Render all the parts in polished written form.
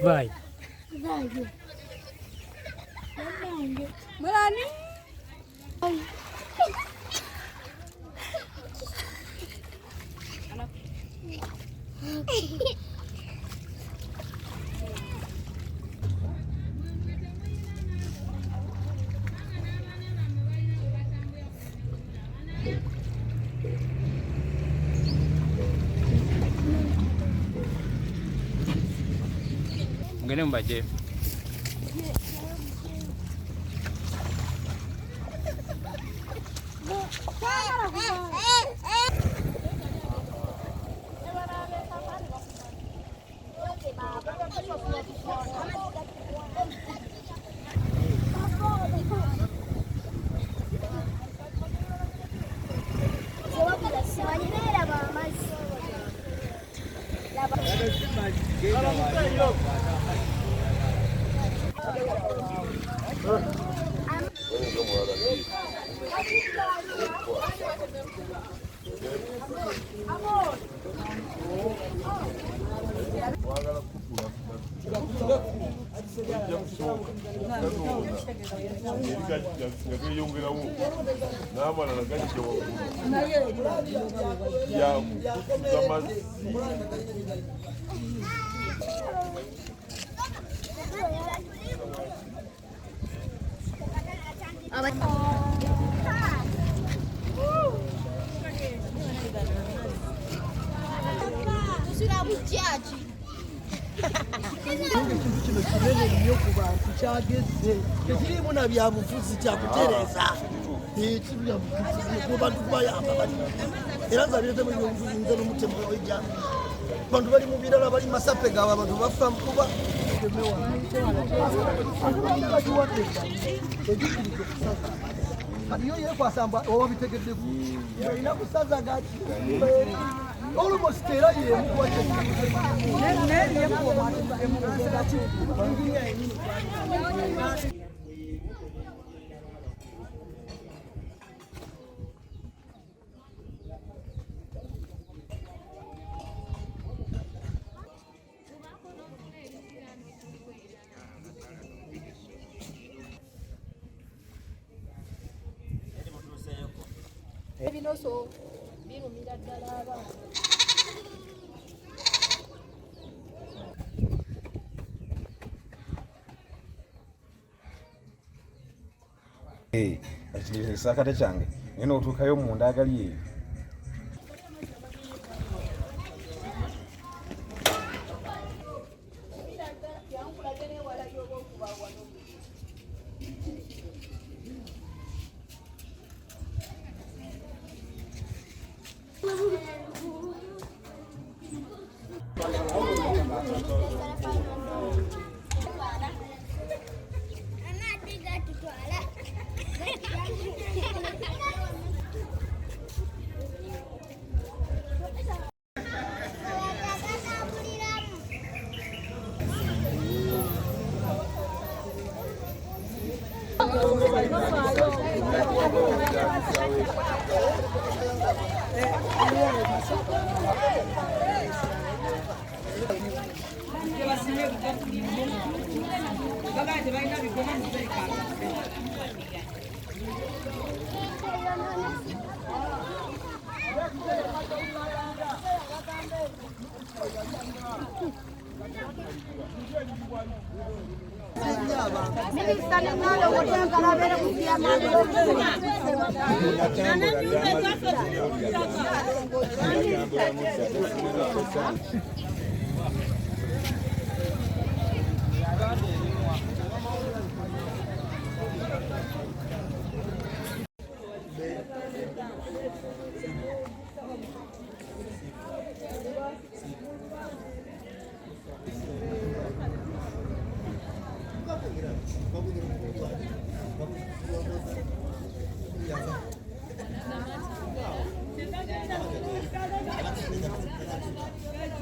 Vai. Melani. Mungkin membaca. Kino kinene nnyo ku bantu kyagezze tekirimu na byabufuzi kyakutereza ku bantu kubayamba bali era zabiretemu nze n'omutemu ojja bantu bali mu birala bali masape gaabo abantu bafa kuba yo yekwasamba owabitegeddeku olina kusaza gaki almost era Ebinoso birumira ddala abaana. Sakate kyange nina otuukayo munda agali eyo.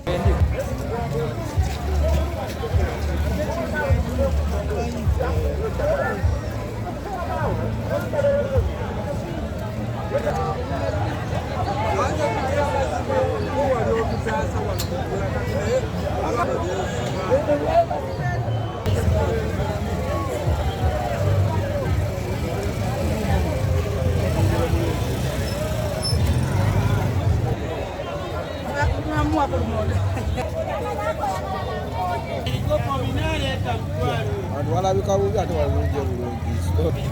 Bendik. walabika bubi ate walungi bulungi.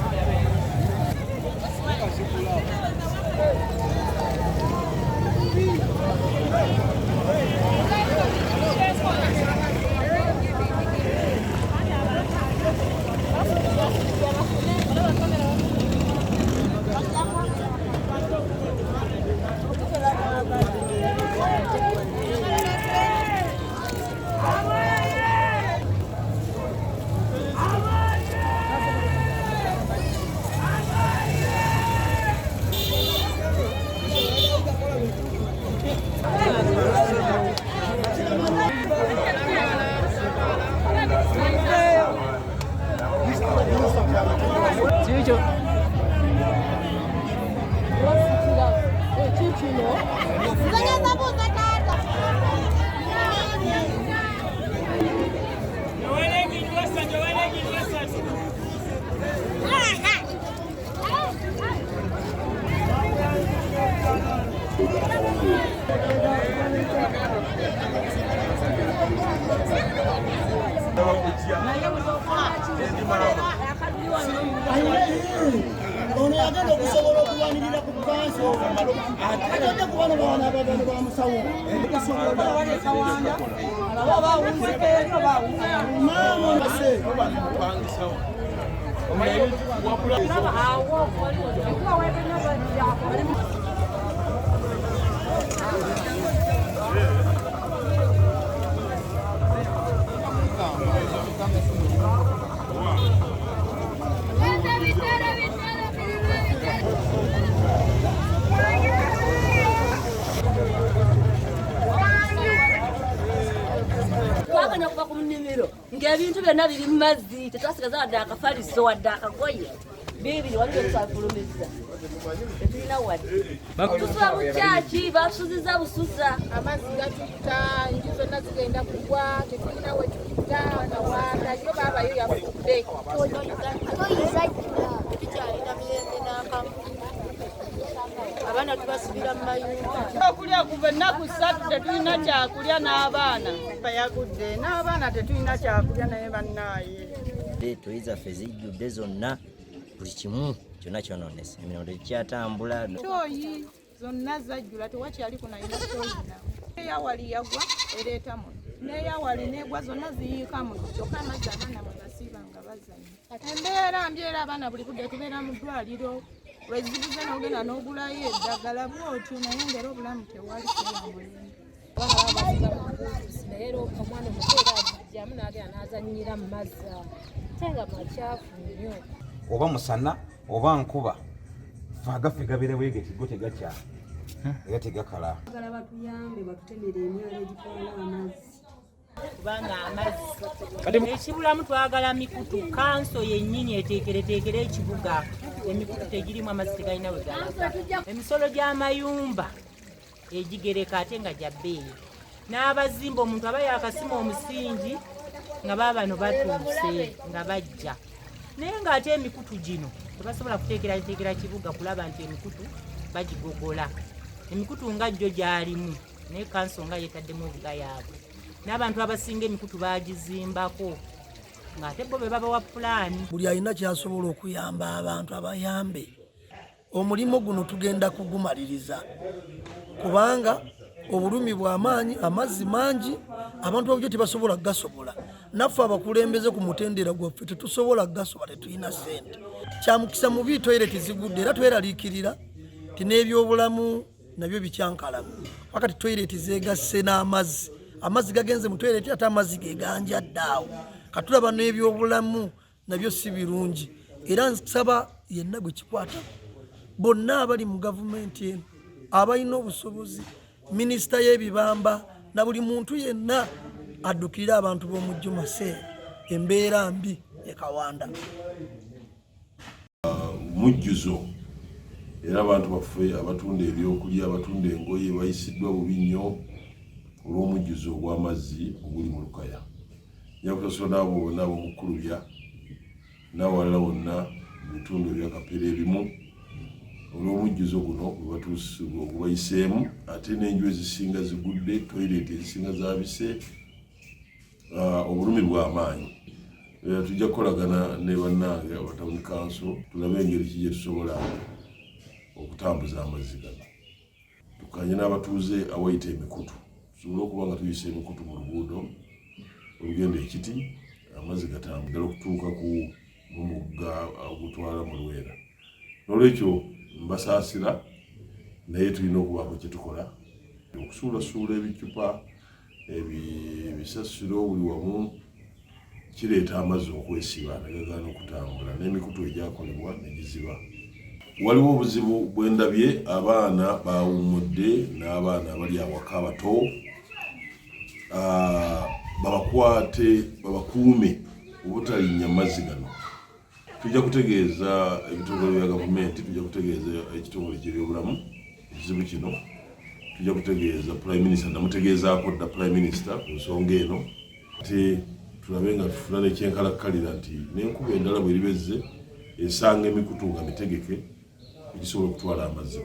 Ono yagenda okusobola okulwanirira ku kanso atadde ku bano bawana abagano ba musawo kuva ku nnimiro ng'ebintu byonna biri mu mazzi tetwasigaza wadde akafaliso wadde akagoye bibiri waliwo ebitwafulumizza tetulina wadde tusuba mu kyaki basuziza busuza amazzi gatutta enju zonna zigenda kugwa tetulina we tuyita kawanda yo baabayo yafudde tukyalina mirembe n'akamu abaana tubasibira mu mayumba okulya kuva ennaku 3 tetulina kyakulya n'abaana bayagudde n'abaana tetulina kyakulya naye bannaaye toyizaffe zijjudde zonna buli kimu kyonna kyonoonese emirimu tekyatambula kyoyi zonna zajjula tewakyali kunayina kyoyina eyawali yagwa ereeta muno n'eyawali negwa zonna ziyiika muno kyokka amazzi abaana mwegasiiba nga bazanya embeera mbi era abaana buli budde tubeera mu ddwaliro lwezibuze n'ogenda n'ogulayo eddagala bwotyo naye ngera obulamu tewali kweyamulembe naye era omwana omuteera agijjamu n'agenda n'azannyira mu mazzi ate nga makyafu nnyo oba musana oba nkuba fagaffe gabeera bwega ekigo tegakya era tegakala agala batuyambe batutemera emyalo egitwala amazzi kubanga amazzi ekibulamu twagala mikutu kanso yennyini eteekereteekera ekibuga emikutu tegirimu amazzi tegalina we galaga emisolo gy'amayumba egigereka ate nga gya bbeeyi n'abazimba omuntu aba yakasima omusingi nga baabano batuuse nga bajja naye ng'ate emikutu gino tebasobola kuteekerateekera kibuga kulaba nti emikutu bagigogola emikutu nga jjo gyalimu naye kanso nga yeetaddemu obuga yaabwe n'abantu abasinga emikutu bagizimbako ng'ate bo be babawa pulaani buli alina kyasobola okuyamba abantu abayambe omulimu guno tugenda kugumaliriza kubanga obulumi bw'amaanyi amazzi mangi abantu babyo tebasobola gasobola naffe abakulembeze ku mutendera gwaffe tetusobola gasobola tetulina ssente kyamukisa mubi toyireti zigudde era tweraliikirira ti n'ebyobulamu nabyo bikyankalamu wakati toyireti zegasse n'amazzi amazzi gagenze mu toyireti ate amazzi geganjadde awo katulaba n'ebyobulamu nabyo si birungi era nsaba yenna bwe kikwata bonna abali mu gavumenti eno abalina obusobozi minisita y'ebibamba na buli muntu yenna addukirira abantu b'omujju Maseera embeera mbi ekawanda mujjuzo era abantu baffe abatunda ebyokulya abatunda engoye bayisiddwa bubi nnyo olw'omujjuzo ogw'amazzi oguli mu Lukaya nyakusaso n'abo mukulubya n'awalala wonna mu bitundu ebyakapera ebimu olw'omujjuzo guno gubayiseemu ate n'enju ezisinga zigudde toyireti ezisinga zabise obulumi bw'amaanyi Tujja kukolagana ne bannange aba Town Council tulabe engeri ki gye tusobola okutambuza amazzi gano. Tukanye n'abatuuze awayita emikutu tusobole okuba nga tuyisa emikutu mu luguudo olugenda Ekiti amazzi gatambula okutuuka ku mugga ogutwala mu Lwera. N'olwekyo mbasaasira naye tulina okubaako kye tukola okusuulasuula ebicupa ebisasiro buli wamu kireeta amazzi okwesiba ne gagaana okutambula n'emikutu egyakolebwa ne giziba. Waliwo obuzibu bw'endabye abaana bawummudde n'abaana abali awaka abato babakwate babakuume obutalinnya mazzi gano. Tujja kutegeeza ebitongole bya gavumenti, tujja kutegeeza ekitongole ky'ebyobulamu ekizibu kino, tujja kutegeeza Prime Minister namutegeezaako dda Prime Minister ku nsonga eno ate tulabe nga tufuna n'ekyenkalakkalira nti n'enkuba endala bw'eribezze esanga emikutu nga mitegeke egisobola okutwala amazzi.